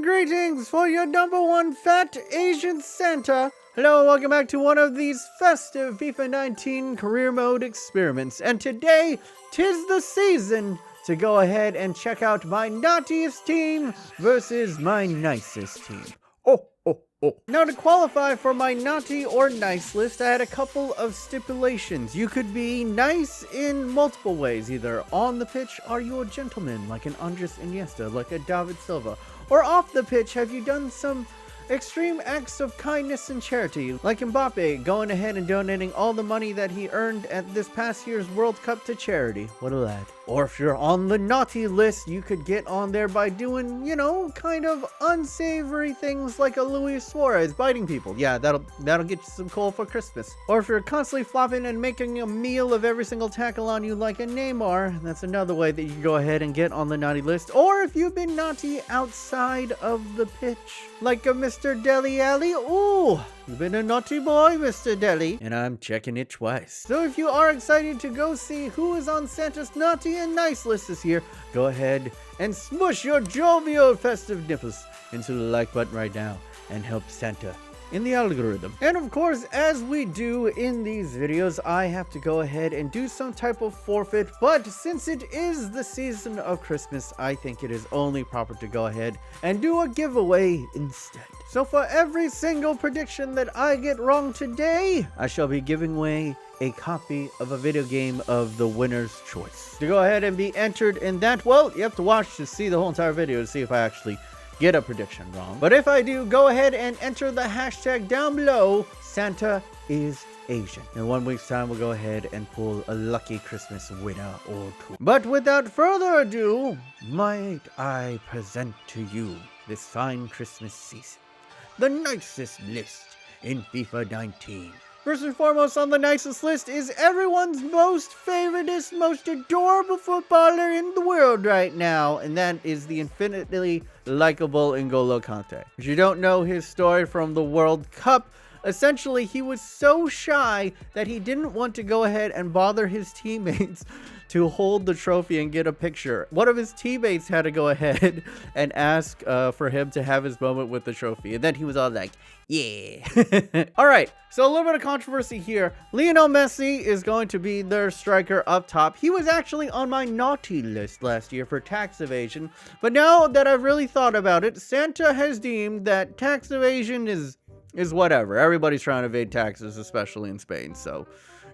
greetings for your #1 fat Asian Santa. Hello, welcome back to one of these festive FIFA 19 career mode experiments. And today, 'tis the season to go ahead and check out my naughtiest team versus my nicest team. Now, to qualify for my naughty or nice list, I had a couple of stipulations. You could be nice in multiple ways, either on the pitch, are you a gentleman, like an Andres Iniesta, like a David Silva, or off the pitch, have you done some extreme acts of kindness and charity, like Mbappe going ahead and donating all the money that he earned at this past year's World Cup to charity. What a lad. Or if you're on the naughty list, you could get on there by doing, you know, kind of unsavory things like a Luis Suarez biting people. Yeah, that'll get you some coal for Christmas. Or if you're constantly flopping and making a meal of every single tackle on you like a Neymar, that's another way that you can go ahead and get on the naughty list. Or if you've been naughty outside of the pitch, like a Mr. Deli Alley. Ooh, you've been a naughty boy, Mr. Deli. And I'm checking it twice. So if you are excited to go see who is on Santa's naughty and nice list this year, go ahead and smush your jovial festive nipples into the like button right now and help Santa in the algorithm. And of course, as we do in these videos, I have to go ahead and do some type of forfeit, but since it is the season of Christmas, I think it is only proper to go ahead and do a giveaway instead. So for every single prediction that I get wrong today, I shall be giving away a copy of a video game of the winner's choice. To go ahead and be entered in that, well, you have to watch to see the whole entire video to see if I actually get a prediction wrong. But if I do, go ahead and enter the hashtag down below, Santa is Asian. In 1 week's time, we'll go ahead and pull a lucky Christmas winner or two. But without further ado, might I present to you this fine Christmas season, the nicest list in FIFA 19. First and foremost on the nicest list is everyone's most favoritist, most adorable footballer in the world right now, and that is the infinitely likable N'Golo Kante. If you don't know his story from the World Cup, essentially he was so shy that he didn't want to go ahead and bother his teammates to hold the trophy and get a picture. One of his teammates had to go ahead and ask for him to have his moment with the trophy, and then he was all like, yeah. All right, so a little bit of controversy here. Lionel Messi is going to be their striker up top. He was actually on my naughty list last year for tax evasion, but now that I've really thought about it, Santa has deemed that tax evasion is whatever. Everybody's trying to evade taxes, especially in Spain, so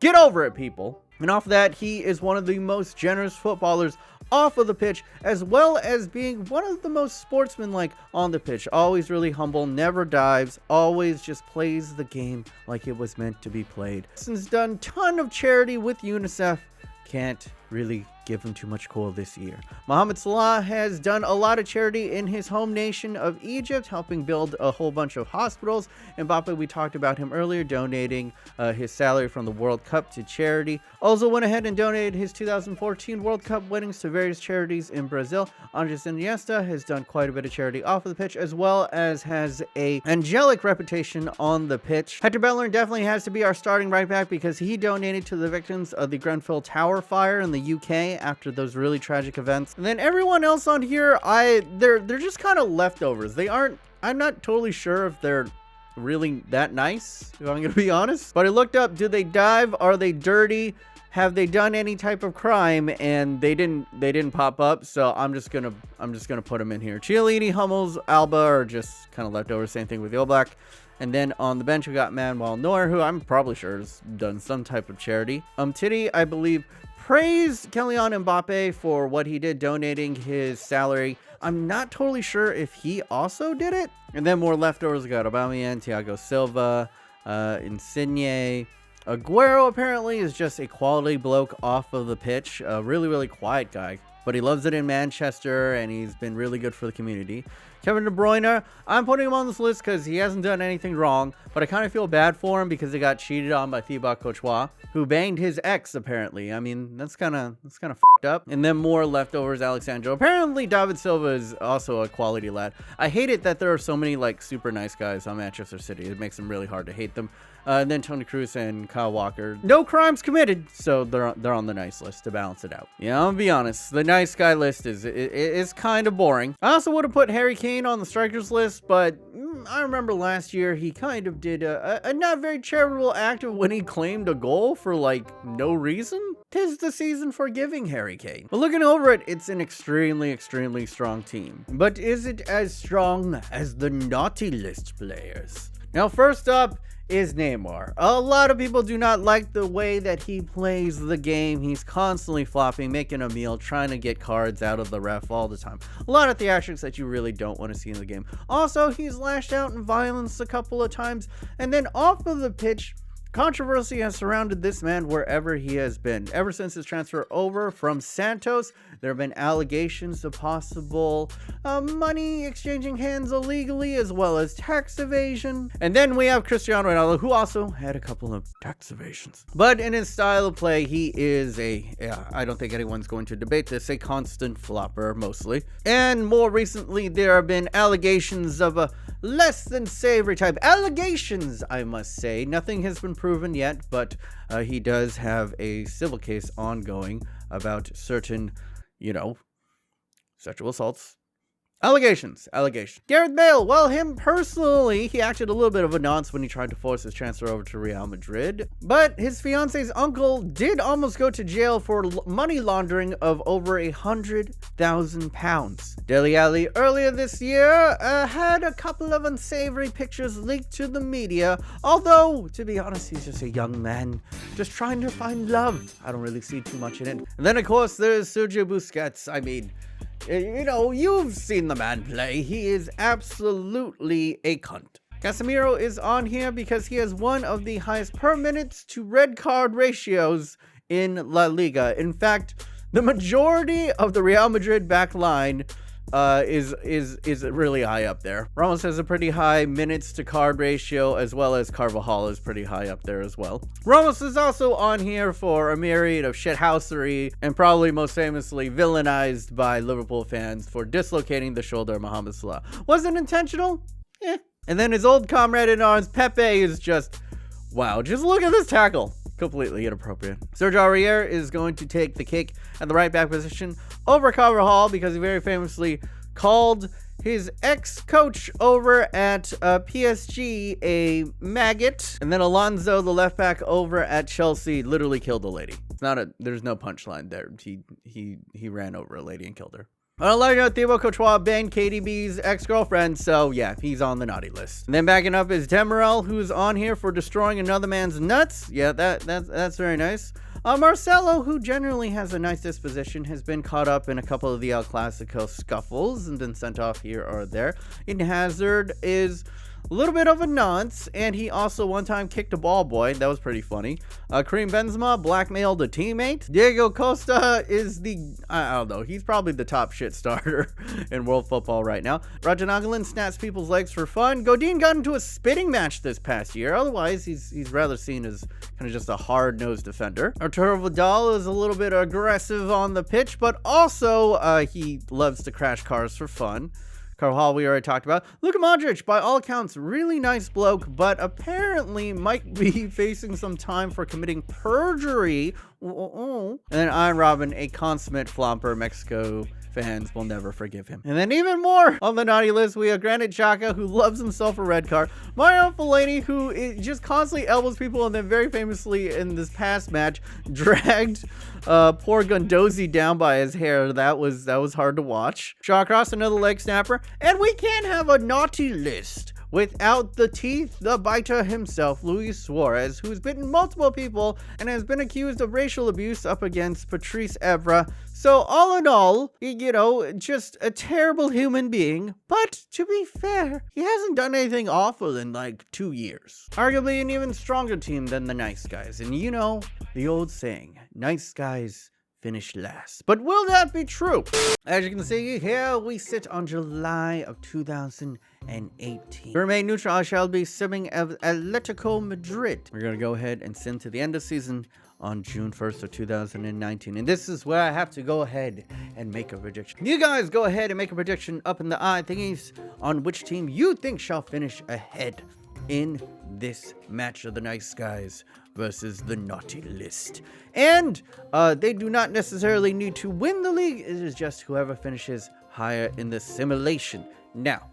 get over it, people. And off that, he is one of the most generous footballers off of the pitch, as well as being one of the most sportsmanlike on the pitch. Always really humble, never dives, always just plays the game like it was meant to be played. Since done a ton of charity with UNICEF, can't really give him too much coal this year. Mohamed Salah has done a lot of charity in his home nation of Egypt, helping build a whole bunch of hospitals. Mbappe, we talked about him earlier, donating his salary from the World Cup to charity. Also went ahead and donated his 2014 World Cup winnings to various charities in Brazil. Andres Iniesta has done quite a bit of charity off of the pitch, as well as has a angelic reputation on the pitch. Hector Bellerin definitely has to be our starting right back because he donated to the victims of the Grenfell Tower fire in the UK after those really tragic events. And then everyone else on here, they're just kind of leftovers. I'm not totally sure if they're really that nice, if I'm gonna be honest. But I looked up, do they dive? Are they dirty? Have they done any type of crime? And they didn't pop up, so I'm just gonna put them in here. Chiellini, Hummels, Alba are just kind of leftovers. Same thing with the All Black. And then on the bench, we got Manuel Neuer, who I'm probably sure has done some type of charity. Titty, I believe, praised Kylian Mbappe for what he did, donating his salary. I'm not totally sure if he also did it. And then more leftovers, we got Aubameyang, Thiago Silva, Insigne. Aguero apparently is just a quality bloke off of the pitch. A really, really quiet guy, but he loves it in Manchester, and he's been really good for the community. Kevin De Bruyne, I'm putting him on this list because he hasn't done anything wrong, but I kind of feel bad for him because he got cheated on by Thibaut Courtois, who banged his ex, apparently. I mean, that's kind of fucked up. And then more leftovers, Alexandro. Apparently, David Silva is also a quality lad. I hate it that there are so many, like, super nice guys on Manchester City. It makes them really hard to hate them. And then Toni Kroos and Kyle Walker. No crimes committed, so they're on the nice list to balance it out. Yeah, I'm gonna be honest. The nice guy list is kind of boring. I also would have put Harry Kane on the strikers list, but I remember last year he kind of did a not very charitable act of when he claimed a goal for like no reason. 'Tis the season for giving Harry Kane. But looking over it, it's an extremely strong team. But is it as strong as the naughty list players? Now, first up is Neymar. A lot of people do not like the way that he plays the game. He's constantly flopping, making a meal, trying to get cards out of the ref all the time. A lot of theatrics that you really don't want to see in the game. Also, he's lashed out in violence a couple of times. And then off of the pitch, controversy has surrounded this man wherever he has been. Ever since his transfer over from Santos, there have been allegations of possible money exchanging hands illegally, as well as tax evasion. And then we have Cristiano Ronaldo, who also had a couple of tax evasions. But in his style of play, he is I don't think anyone's going to debate this, a constant flopper mostly. And more recently, there have been allegations of a less than savory type. Allegations, I must say. Nothing has been proven yet, but he does have a civil case ongoing about certain, sexual assaults. Allegations. Gareth Bale, well, him personally, he acted a little bit of a nonce when he tried to force his transfer over to Real Madrid. But his fiance's uncle did almost go to jail for money laundering of over £100,000. Dele Alli earlier this year had a couple of unsavory pictures leaked to the media. Although, to be honest, he's just a young man just trying to find love. I don't really see too much in it. And then, of course, there's Sergio Busquets. I mean, you've seen the man play. He is absolutely a cunt. Casemiro is on here because he has one of the highest per minutes to red card ratios in La Liga. In fact, the majority of the Real Madrid back line is really high up there. Ramos has a pretty high minutes to card ratio, as well as Carvajal is pretty high up there as well. Ramos is also on here for a myriad of shithousery, and probably most famously villainized by Liverpool fans for dislocating the shoulder of Mohamed Salah. Was it intentional? And then his old comrade in arms, Pepe, is just, wow, just look at this tackle. Completely inappropriate. Sergio Aurier is going to take the kick at the right back position over Carvajal because he very famously called his ex-coach over at PSG a maggot. And then Alonso, the left back over at Chelsea, literally killed a lady. There's no punchline there. He ran over a lady and killed her. On a lighter note, Thibaut Courtois banged KDB's ex-girlfriend, so yeah, he's on the naughty list. And then backing up is Demirel, who's on here for destroying another man's nuts. Yeah, that's very nice. Marcelo, who generally has a nice disposition, has been caught up in a couple of the El Clasico scuffles and been sent off here or there. Eden Hazard is a little bit of a nonce, and he also one time kicked a ball boy. That was pretty funny. Karim Benzema blackmailed a teammate. Diego Costa is I don't know, he's probably the top shit starter in world football right now. Raja Nainggolan snaps people's legs for fun. Godin got into a spitting match this past year. Otherwise, he's rather seen as kind of just a hard-nosed defender. Arturo Vidal is a little bit aggressive on the pitch, but also he loves to crash cars for fun. Carvajal, we already talked about. Luka Modric, by all accounts, really nice bloke, but apparently might be facing some time for committing perjury. And then Iron Robin, a consummate flopper. Mexico fans will never forgive him. And then even more on the naughty list, we have Granit Xhaka, who loves himself a red card. Mario Fellaini, who just constantly elbows people, and then very famously in this past match dragged poor Gundozi down by his hair. That was hard to watch. Shawcross, another leg snapper. And we can't have a naughty list without the teeth, the biter himself, Luis Suarez, who's bitten multiple people and has been accused of racial abuse up against Patrice Evra. So all in all, just a terrible human being. But to be fair, he hasn't done anything awful in like 2 years. Arguably an even stronger team than the nice guys. And the old saying, nice guys finish last. But will that be true? As you can see here, we sit on July of 2018. To remain neutral, I shall be simming of Atletico Madrid. We're going to go ahead and sim to the end of season on June 1st of 2019. And this is where I have to go ahead and make a prediction. You guys go ahead and make a prediction up in the eye thingies on which team you think shall finish ahead in this match of the nice guys versus the naughty list. And they do not necessarily need to win the league. It is just whoever finishes higher in the simulation. Now,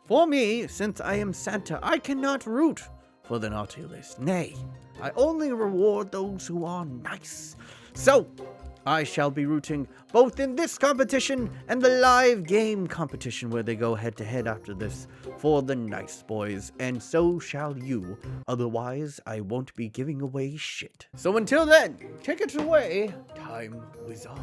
for me, since I am Santa, I cannot root for the naughty list. Nay, I only reward those who are nice. So, I shall be rooting both in this competition and the live game competition where they go head to head after this for the nice boys, and so shall you. Otherwise, I won't be giving away shit. So until then, take it away, Time Wizard.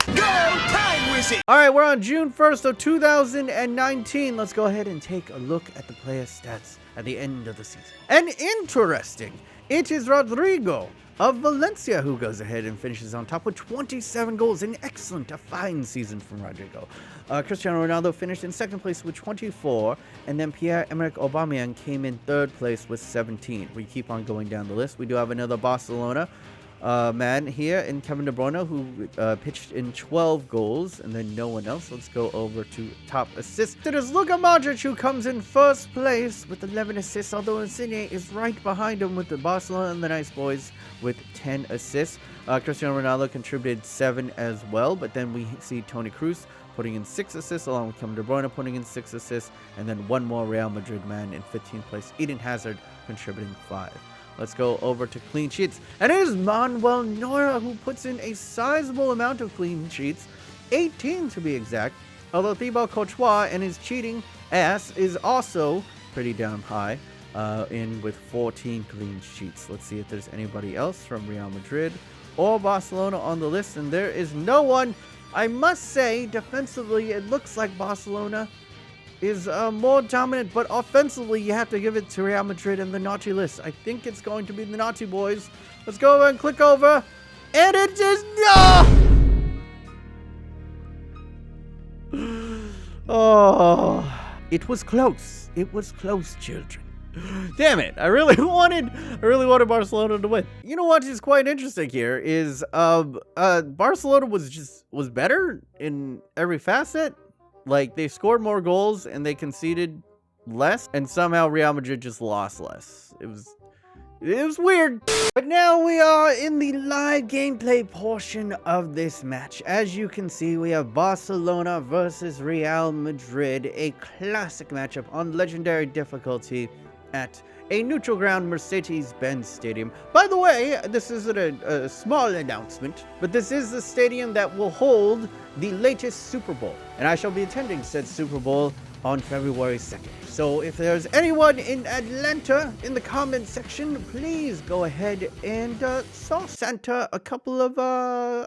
Go, Time Wizard! Alright, we're on June 1st of 2019. Let's go ahead and take a look at the player stats at the end of the season. And interesting, it is Rodrigo of Valencia who goes ahead and finishes on top with 27 goals. An excellent, a fine season from Rodrigo. Cristiano Ronaldo finished in second place with 24, and then Pierre-Emerick Aubameyang came in third place with 17. We keep on going down the list. We do have another Barcelona man here in Kevin De Bruyne, who pitched in 12 goals, and then no one else. Let's go over to top assists. It is Luka Modric who comes in first place with 11 assists, although Insigne is right behind him with the Barcelona and the Nice Boys with 10 assists. Cristiano Ronaldo contributed 7 as well, but then we see Toni Kroos putting in 6 assists, along with Kevin De Bruyne putting in 6 assists, and then one more Real Madrid man in 15th place, Eden Hazard, contributing 5. Let's go over to clean sheets. And it is Manuel Neuer who puts in a sizable amount of clean sheets, 18 to be exact. Although Thibaut Courtois and his cheating ass is also pretty damn high, in with 14 clean sheets. Let's see if there's anybody else from Real Madrid or Barcelona on the list, and there is no one. I must say, defensively, it looks like Barcelona is more dominant, but offensively, you have to give it to Real Madrid and the naughty list. I think it's going to be the naughty boys. Let's go over and click over, and it is oh, it was close. It was close, children. Damn it! I really wanted Barcelona to win. You know what is quite interesting here is Barcelona was better in every facet. Like, they scored more goals and they conceded less, and somehow Real Madrid just lost less. It was weird. But now we are in the live gameplay portion of this match. As you can see, we have Barcelona versus Real Madrid, a classic matchup on legendary difficulty at a neutral ground Mercedes-Benz Stadium. By the way, this isn't a small announcement, but this is the stadium that will hold the latest Super Bowl, and I shall be attending said Super Bowl on February 2nd. So if there's anyone in Atlanta in the comment section, please go ahead and saw Santa a couple of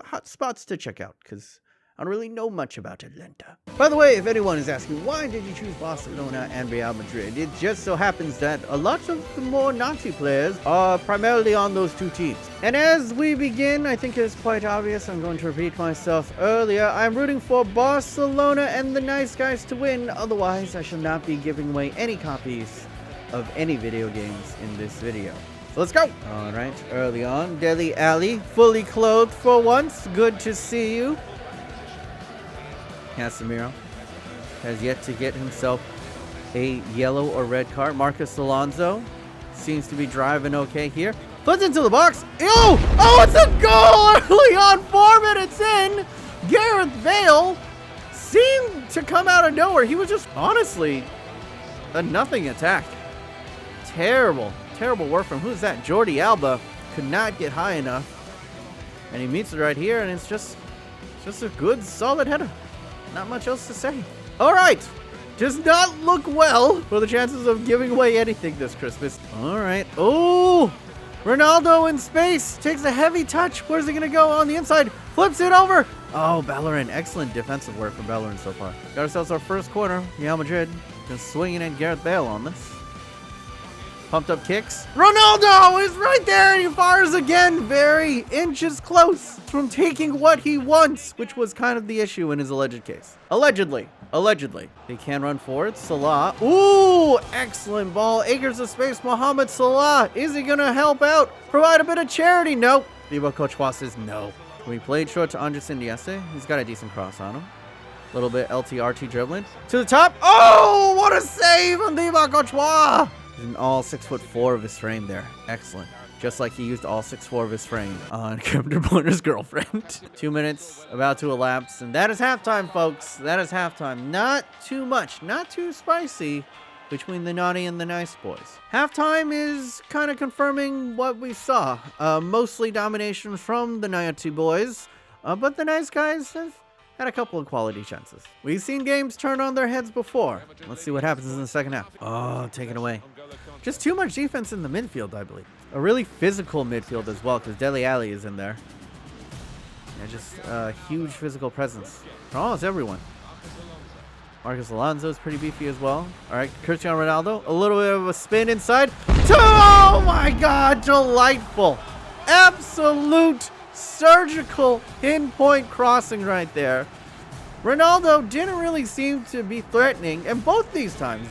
hot spots to check out, because I don't really know much about Atlanta. By the way, if anyone is asking, why did you choose Barcelona and Real Madrid? It just so happens that a lot of the more naughty players are primarily on those two teams. And as we begin, I think it's quite obvious, I'm going to repeat myself earlier, I'm rooting for Barcelona and the nice guys to win. Otherwise, I shall not be giving away any copies of any video games in this video. So let's go. All right, early on, Dele Alli, fully clothed for once. Good to see you. Casemiro has yet to get himself a yellow or red card. Marcus Alonso seems to be driving okay here. Puts into the box. Oh, it's a goal early on, 4 minutes in. Gareth Bale seemed to come out of nowhere. He was just honestly a nothing attack. Terrible work from, who's that? Jordi Alba could not get high enough. And he meets it right here, and it's just a good, solid header. Not much else to say. All right. Does not look well for the chances of giving away anything this Christmas. All right. Oh, Ronaldo in space. Takes a heavy touch. Where's he going to go? On the inside. Flips it over. Oh, Bellerin. Excellent defensive work from Bellerin so far. Got ourselves our first corner. Real Madrid just swinging at Gareth Bale on this. Pumped up kicks. Ronaldo is right there, and he fires again. Very inches close from taking what he wants, which was kind of the issue in his alleged case. Allegedly. They can run forward. Salah. Ooh, excellent ball. Acres of space. Mohamed Salah. Is he going to help out? Provide a bit of charity? Nope. Thibaut Courtois says no. We played short to Anderson Iniesta. He's got a decent cross on him. A little bit LT-RT dribbling. To the top. Oh, what a save on Thibaut Courtois. In all 6'4" of his frame there. Excellent. Just like he used all 6'4" of his frame on Captain Pointer's girlfriend. 2 minutes about to elapse, and that is halftime, folks. That is halftime. Not too much, not too spicy between the naughty and the nice boys. Halftime is kind of confirming what we saw. Mostly domination from the naughty boys, but the nice guys have had a couple of quality chances. We've seen games turn on their heads before. Let's see what happens in the second half. Oh, taken away. Just too much defense in the midfield, I believe. A really physical midfield as well, because Dele Alli is in there. Yeah, just a huge physical presence for almost everyone. Marcos Alonso is pretty beefy as well. All right, Cristiano Ronaldo, a little bit of a spin inside. Oh my God, delightful. Absolute surgical pinpoint crossing right there. Ronaldo didn't really seem to be threatening, and both these times,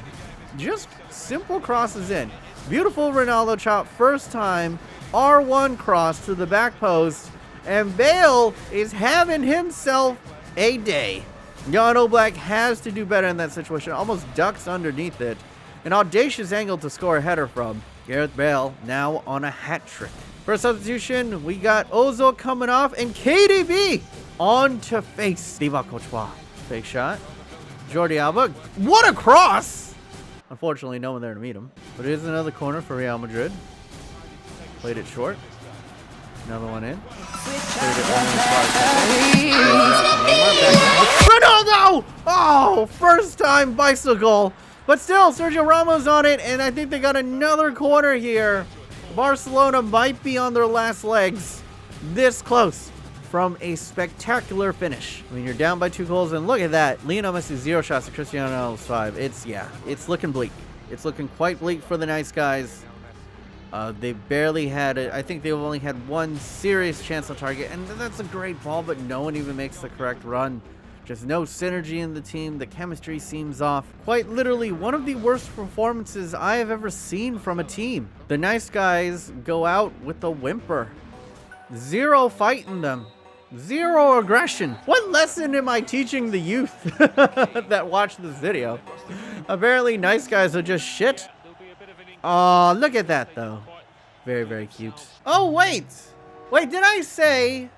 just simple crosses in. Beautiful Ronaldo chop, first time, R1 cross to the back post, and Bale is having himself a day. Jan Oblak has to do better in that situation, almost ducks underneath it. An audacious angle to score a header from. Gareth Bale now on a hat trick. First substitution, we got Ozil coming off, and KDB on to face Thibaut Courtois. Fake shot. Jordi Alba, what a cross! Unfortunately, no one there to meet him. But it is another corner for Real Madrid. Played it short. Another one in. Ronaldo! Oh, first time bicycle. But still, Sergio Ramos on it, and I think they got another corner here. Barcelona might be on their last legs. This close from a spectacular finish. I mean, you're down by 2 goals, and look at that. Lionel Messi 0 shots to Cristiano Ronaldo's 5. It's looking bleak. It's looking quite bleak for the nice guys. They barely had it. I think they've only had one serious chance on target, and that's a great ball, but no one even makes the correct run. Just no synergy in the team. The chemistry seems off. Quite literally one of the worst performances I have ever seen from a team. The nice guys go out with a whimper. Zero fight in them. Zero aggression. What lesson am I teaching the youth that watch this video? Apparently nice guys are just shit. Oh, look at that though. Very, very cute. Oh, wait. Wait, did I say...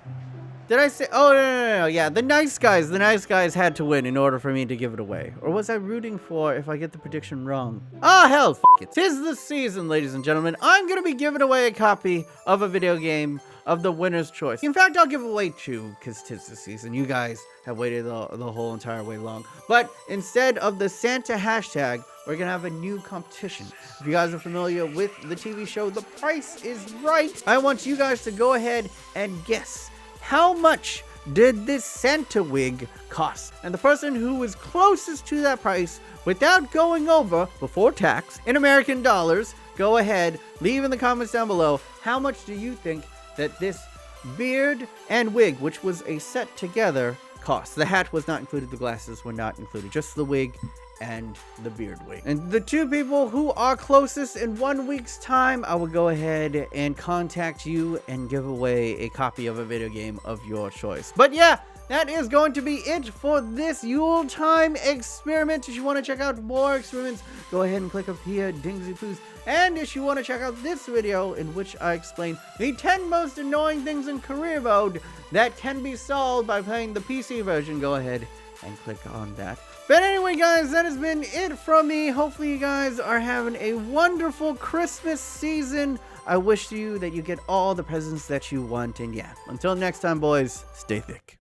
Oh, no. Yeah, the nice guys had to win in order for me to give it away. Or was I rooting for if I get the prediction wrong? Ah, hell, f it. 'Tis the season, ladies and gentlemen. I'm going to be giving away a copy of a video game of the winner's choice. In fact, I'll give away 2 because 'tis the season. You guys have waited the whole entire way long. But instead of the Santa hashtag, we're going to have a new competition. If you guys are familiar with the TV show The Price is Right, I want you guys to go ahead and guess. How much did this Santa wig cost? And the person who was closest to that price without going over before tax in American dollars, go ahead, leave in the comments down below, how much do you think that this beard and wig, which was a set together, cost? The hat was not included, the glasses were not included, just the wig and the beard wig. And the 2 people who are closest in 1 week's time, I will go ahead and contact you and give away a copy of a video game of your choice. But yeah, that is going to be it for this Yuletime experiment. If you want to check out more experiments, go ahead and click up here, Dingsy Poos. And if you want to check out this video in which I explain the 10 most annoying things in career mode that can be solved by playing the PC version, go ahead and click on that. But anyway, guys, that has been it from me. Hopefully you guys are having a wonderful Christmas season. I wish you that you get all the presents that you want. And yeah, until next time, boys, stay thick.